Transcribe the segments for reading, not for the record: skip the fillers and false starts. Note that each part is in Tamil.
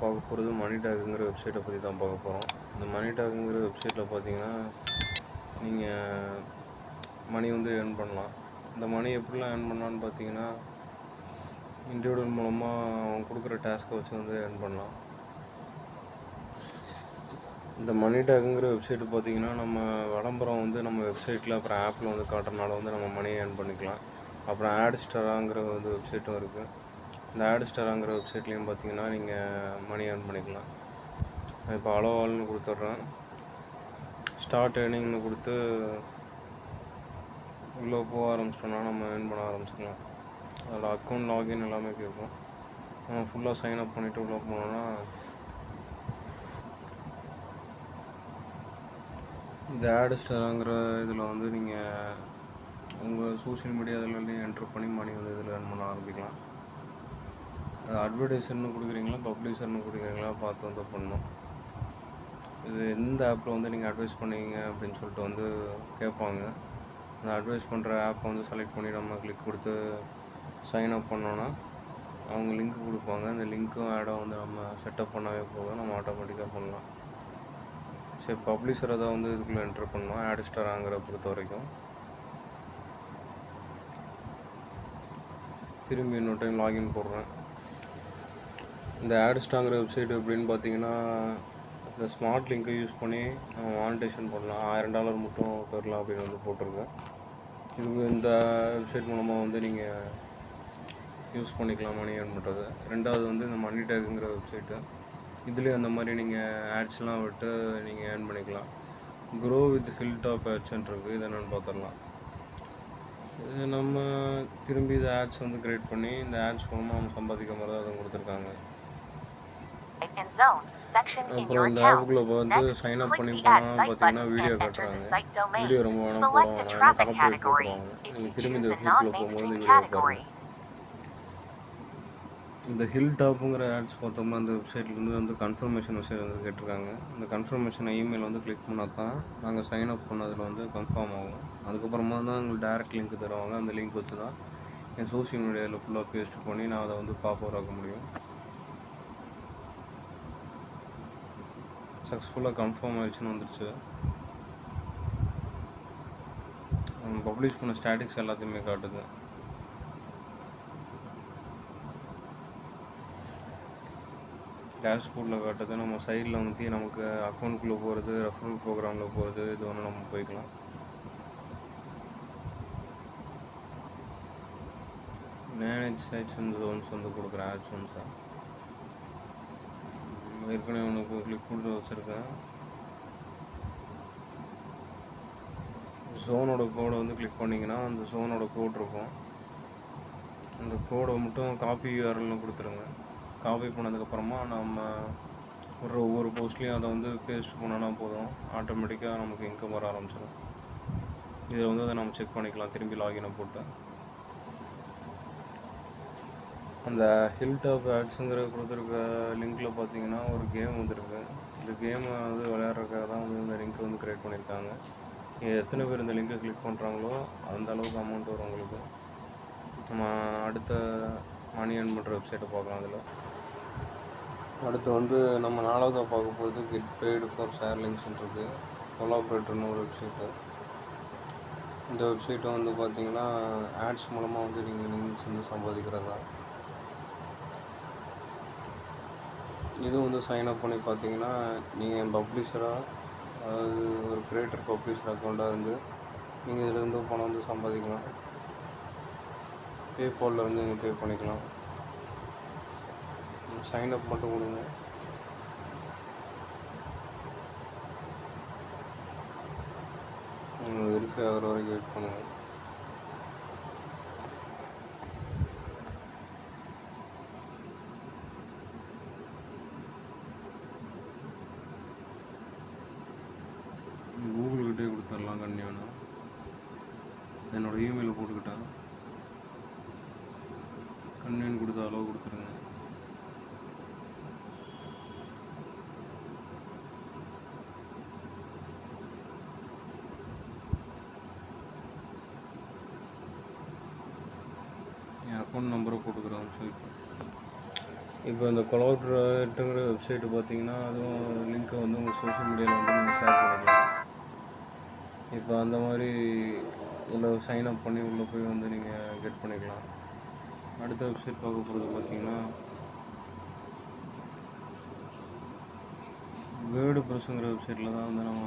பார்க்க போகிறது மணிடாக்குங்கிற வெப்சைட்டை பற்றி தான் பார்க்க போகிறோம். இந்த மணிடாக்குங்கிற வெப்சைட்டில் பார்த்தீங்கன்னா நீங்கள் மணி வந்து ஏர்ன் பண்ணலாம். இந்த மணி எப்படிலாம் ஏர்ன் பண்ணலான்னு பார்த்தீங்கன்னா இண்டிவிஜுவல் மூலமாக அவங்க கொடுக்குற டாஸ்க்கை வச்சு வந்து ஏர்ன் பண்ணலாம். இந்த மணிடாக்குங்கிற வெப்சைட்டு பார்த்திங்கன்னா நம்ம விளம்பரம் வந்து நம்ம வெப்சைட்டில் அப்புறம் ஆப்பில் வந்து காட்டுறதுனால வந்து நம்ம மணி ஏர்ன் பண்ணிக்கலாம். அப்புறம் ஆட்ஸ்டாராங்கிற வந்து வெப்சைட்டும் இருக்குது. இந்த ஆட்ஸ்டாராங்கிற வெப்சைட்லேயும் பார்த்தீங்கன்னா நீங்கள் மணி ஏர்ன் பண்ணிக்கலாம். இப்போ அலோவால்னு கொடுத்துட்றேன். ஸ்டார்ட் ஏர்னிங்னு கொடுத்து உள்ளே போக ஆரம்பிச்சிட்டோம்னா நம்ம ஏர்ன் பண்ண ஆரம்பிச்சிக்கலாம். அதோட அக்கௌண்ட் லாகின் எல்லாமே கேட்கும். நம்ம ஃபுல்லாக சைன் அப் பண்ணிவிட்டு உள்ளே போனோன்னா இந்த ஆட்ஸ்டாராங்கிற இதில் வந்து நீங்கள் உங்கள் சோஷியல் மீடியா இதில் என்ட்ரு பண்ணி மணி வந்து இதில் ஏர்ன் பண்ண ஆரம்பிக்கலாம். அட்வர்டைஸர்னு கொடுக்குறீங்களா பப்ளிஷர்னு கொடுக்குறீங்களா பார்த்து வந்து பண்ணணும். இது எந்த ஆப்பில் வந்து நீங்கள் அட்வைஸ் பண்ணுவீங்க அப்படின்னு சொல்லிட்டு வந்து கேட்பாங்க. அந்த அட்வைஸ் பண்ணுற ஆப்பை வந்து செலக்ட் பண்ணி நம்ம கிளிக் கொடுத்து சைன் அப் பண்ணோன்னா அவங்க லிங்க் கொடுப்பாங்க. அந்த லிங்க்கும் ஆடை வந்து நம்ம செட்டப் பண்ணவே போதும், நம்ம ஆட்டோமேட்டிக்காக பண்ணலாம். சரி, பப்ளிஷரை தான் வந்து இதுக்குள்ளே என்ட்ரு பண்ணோம். ஆட்ஸ்டாராங்கிற பொறுத்த வரைக்கும் திரும்பி இன்னொரு டைம் லாகின் போடுறேன். இந்த ஆட்ஸ்டாங்கிற வெப்சைட் எப்படின்னு பார்த்தீங்கன்னா இந்த ஸ்மார்ட் லிங்கை யூஸ் பண்ணி நம்ம மானிட்டேஷன் பண்ணலாம். $1000 மட்டும் பெறலாம் அப்படின்னு வந்து போட்டிருக்கேன். இது இந்த வெப்சைட் மூலமாக வந்து நீங்கள் யூஸ் பண்ணிக்கலாம் மணி ஏர்ன் பண்ணுறது. ரெண்டாவது வந்து இந்த மணிடாக்குங்கிற வெப்சைட்டு, இதுலேயும் அந்த மாதிரி நீங்கள் ஆட்ஸ்லாம் விட்டு நீங்கள் ஏர்ன் பண்ணிக்கலாம். க்ரோ வித் ஹில்டாப் ஆட்ஸ்ன்னு இருக்குது. இதை என்னென்னு பார்த்துடலாம். இது நம்ம திரும்பி இந்த ஆட்ஸ் வந்து க்ரியேட் பண்ணி இந்த ஆட்ஸ் மூலமாக நம்ம சம்பாதிக்க மாதிரி தான் அதை கொடுத்துருக்காங்க. அப்புறம் இந்த ஆப்புக்குள்ளே வந்து சைன் அப் பண்ணி போனால் பார்த்தீங்கன்னா வீடியோ காட்டுறாங்க. வீடியோ ரொம்ப வேணால் போட வேணாம், ஏன்னா காப்பிரைட் போட்டுருவாங்க. நீங்கள் திரும்பி இந்த வெப்சைட்டில் போகும்போது இந்த வீடியோ பாருங்கள். இந்த ஹில் டாப்புங்கிற ஆட்ஸ் பார்த்தோம்னா அந்த வெப்சைட்லேருந்து வந்து கன்ஃபர்மேஷன் மெசேஜ் வந்து கேட்டிருக்காங்க. இந்த கன்ஃபர்மேஷன் இமெயில் வந்து கிளிக் பண்ணால் தான் நாங்கள் சைன் அப் பண்ணதில் வந்து கன்ஃபார்ம் ஆகும். அதுக்கப்புறமா தான் எங்களுக்கு டேரெக்ட் லிங்க் தருவாங்க. அந்த லிங்க் வச்சு தான் என் சோஷியல் மீடியாவில் ஃபுல்லாக பேஸ்ட் பண்ணி நான் அதை வந்து பாப்புலர் ஆக்க முடியும். சக்ஸஸ்ஃபுல்லாக கன்ஃபார்ம் ஆகிடுச்சுன்னு வந்துடுச்சு. பப்ளிஷ் பண்ண ஸ்டாட்டிக்ஸ் எல்லாத்தையுமே காட்டுது. டேஷ்போர்டில் காட்டுது. நம்ம சைடில் வந்து நமக்கு அக்கௌண்ட்குள்ளே போகிறது, ரெஃபரல் ப்ரோக்ராமில் போகிறது, இது ஒன்று நம்ம போய்க்கலாம். மேனேஜ் சைட்ஸ் அண்ட் ஜோன்ஸ் வந்து கொடுக்குற ஆட்ஸ் ஒன்ஸா ஏற்கனவே ஒன்று கிளிக் கொடுத்து வச்சுருக்கேன். ஜோனோட கோடை வந்து கிளிக் பண்ணிங்கன்னா அந்த ஜோனோட கோட் இருக்கும். அந்த கோடை மட்டும் காப்பி யூஆர்எல்னு கொடுத்துருங்க. காப்பி பண்ணதுக்கப்புறமா நம்ம ஒவ்வொரு போஸ்ட்லேயும் அதை வந்து பேஸ்ட் பண்ணோன்னா போதும், ஆட்டோமேட்டிக்காக நமக்கு இன்கம் வர ஆரம்பிச்சிடும். இதில் வந்து அதை நம்ம செக் பண்ணிக்கலாம் திரும்பி லாகினை போட்டு. அந்த ஹில்டாப் ஆட்ஸுங்கிற கொடுத்துருக்க லிங்க்கில் பார்த்தீங்கன்னா ஒரு கேம் வந்துருக்கு. இந்த கேமை வந்து விளையாடுறதுக்காக தான் வந்து இந்த லிங்க்கை வந்து க்ரியேட் பண்ணியிருக்காங்க. எத்தனை பேர் இந்த லிங்கை கிளிக் பண்ணுறாங்களோ அந்த அளவுக்கு அமௌண்ட் வரும் உங்களுக்கு. நம்ம அடுத்த மணி ஏர்ன் பண்ணுற வெப்சைட்டை பார்க்கலாம். அதில் அடுத்து வந்து நம்ம நாலாவதாக பார்க்க போகிறது கெட் பெய்டு ஃபார் ஷேர் லிங்க்ஸ்ன்னு இருக்குது. கொலாபரேட்டர்னு ஒரு வெப்சைட்டு. இந்த வெப்சைட்டை வந்து பார்த்திங்கன்னா ஆட்ஸ் மூலமாக வந்து நீங்கள் லிங்க்ஸ் வந்து சம்பாதிக்கிறது தான். இது வந்து சைன் அப் பண்ணி பார்த்தீங்கன்னா நீங்கள் பப்ளிஷராக, அதாவது ஒரு கிரியேட்டர் பப்ளிஷர் அக்கௌண்ட்டாக இருந்து நீங்கள் இதிலேருந்து பணம் வந்து சம்பாதிக்கலாம். பேபாலில் வந்து நீங்கள் பே பண்ணிக்கலாம். சைன் அப் மட்டும் கொடுங்க. நீங்கள் வெரிஃபை ஆகிற வரைக்கும் வெயிட் பண்ணுங்கள். கூகுள்கிட்டே கொடுத்துடலாம். கண்டிப்பாக என்னோடய இமெயில் போட்டுக்கிட்டேன். கன்வீன் கொடுத்த அளவு கொடுத்துருங்க. என் அக்கௌண்ட் நம்பரை போட்டுக்கிறேன். இப்போ இந்த கொலாபரேட்டுங்கிற வெப்சைட்டு பார்த்தீங்கன்னா, அதுவும் லிங்க்கை வந்து உங்கள் சோஷியல் மீடியாவில் வந்து நீங்கள் ஷேர் பண்ணிக்கலாம். இப்போ அந்த மாதிரி இதில் சைன் அப் பண்ணி உள்ளே போய் வந்து நீங்கள் கெட் பண்ணிக்கலாம். அடுத்த வெப்சைட் பார்க்க போகிறது பார்த்தீங்கன்னா, வேர்டு ப்ரெஸ்ஸுங்கிற வெப்சைட்டில் தான் வந்து நம்ம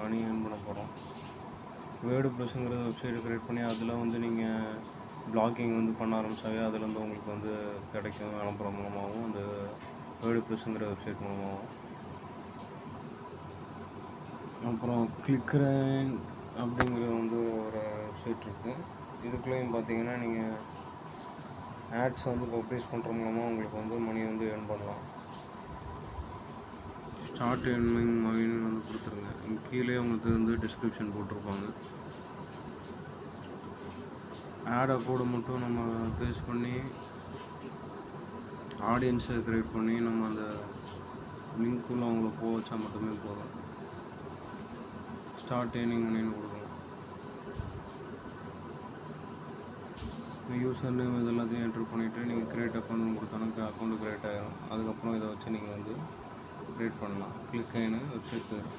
மணி ஏர்ன் பண்ண போகிறோம். வேர்டு ப்ரெஸ்ஸுங்கிற வெப்சைட்டை க்ரியேட் பண்ணி அதில் வந்து நீங்கள் பிளாகிங் வந்து பண்ண ஆரம்பித்தாவே அதில் வந்து உங்களுக்கு வந்து கிடைக்கும். அனுப்புகிற மூலமாகவும் அந்த வேர்டு ப்ரெஸ்ஸுங்கிற வெப்சைட் மூலமாகவும். அப்புறம் கிளிக்ரேன் அப்படிங்கிற வந்து ஒரு வெப்சைட் இருக்குது. இதுக்குள்ளேயும் பார்த்தீங்கன்னா நீங்கள் ஆட்ஸ் வந்து பப்ளிஷ் பண்ணுற மூலமாக உங்களுக்கு வந்து மணி வந்து ஏர்ன் பண்ணலாம். ஸ்டார்ட் ஏர்னிங் மணின்னு வந்து கொடுத்துருங்க. இங்கே கீழே உங்களுக்கு வந்து டிஸ்கிரிப்ஷன் போட்டிருப்பாங்க. ஆடை கோடை மட்டும் நம்ம பேஸ்ட் பண்ணி ஆடியன்ஸை க்ரியேட் பண்ணி நம்ம அந்த லிங்க்குள்ளே அவங்கள போக வச்சா மட்டுமே போதும். ஸ்டார்ட் ஏர்னிங் மணின்னு கொடுக்கணும். யூசர் நேம் இது எல்லாத்தையும் என்ட்ரு பண்ணிவிட்டு நீங்கள் க்ரியேட் அக்கௌண்ட் கொடுத்தாலும் அக்கௌண்ட்டு க்ரியேட் ஆகிடும். அதுக்கப்புறம் இதை வச்சு நீங்கள் வந்து க்ரியேட் பண்ணலாம். கிளிக் ஆயின்னு வெப்சைட் பேர்.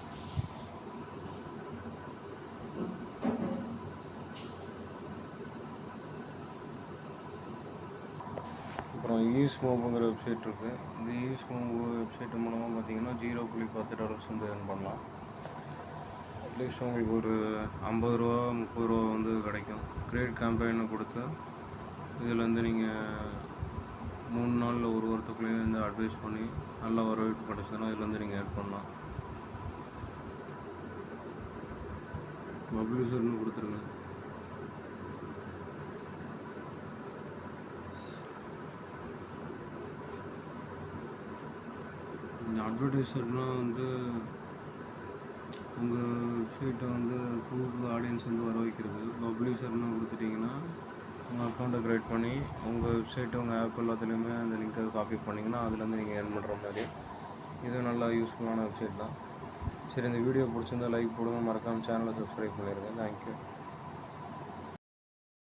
அப்புறம் ஈஸ்மோபுங்கிற வெப்சைட் இருக்குது. இந்த ஈஸ்மோபு வெப்சைட்டு மூலமாக பார்த்தீங்கன்னா $0.10 வந்து ஏர்ன் பண்ணலாம். அட்லீஸ்ட் உங்களுக்கு ஒரு $50 $30 வந்து கிடைக்கும். கிரியேட் கேம்பெயினை கொடுத்து இதில் வந்து நீங்கள் 3 நாளில் ஒரு வாரத்துக்குள்ளேயே வந்து அட்வைஸ் பண்ணி நல்லா வரவேற்பு கிடச்சதுன்னா இதில் வந்து நீங்கள் ஏர்ன் பண்ணலாம். பப்ளிஷர்னு கொடுத்துருங்க. இந்த அட்வர்டைஸர்னால் வந்து உங்கள் வெப்சைட்டை வந்து புது ஆடியன்ஸ் வந்து வர வைக்கிறது. பப்ளிஷர்னு கொடுத்துட்டிங்கன்னா உங்கள் அக்கௌண்ட்டை க்ரியேட் பண்ணி உங்கள் வெப்சைட்டு உங்கள் ஆப் எல்லாத்துலேயுமே அந்த லிங்க்கை காப்பி பண்ணிங்கன்னா அதுலேருந்து நீங்கள் ஏர்ன் பண்ணுற மாதிரி. இது நல்லா யூஸ்ஃபுல்லான வெப்சைட் தான். சரி, இந்த வீடியோ பிடிச்சிருந்தா லைக் போடுங்க, மறக்காமல் சேனலை சப்ஸ்கிரைப் பண்ணிடுங்க. தேங்க்யூ.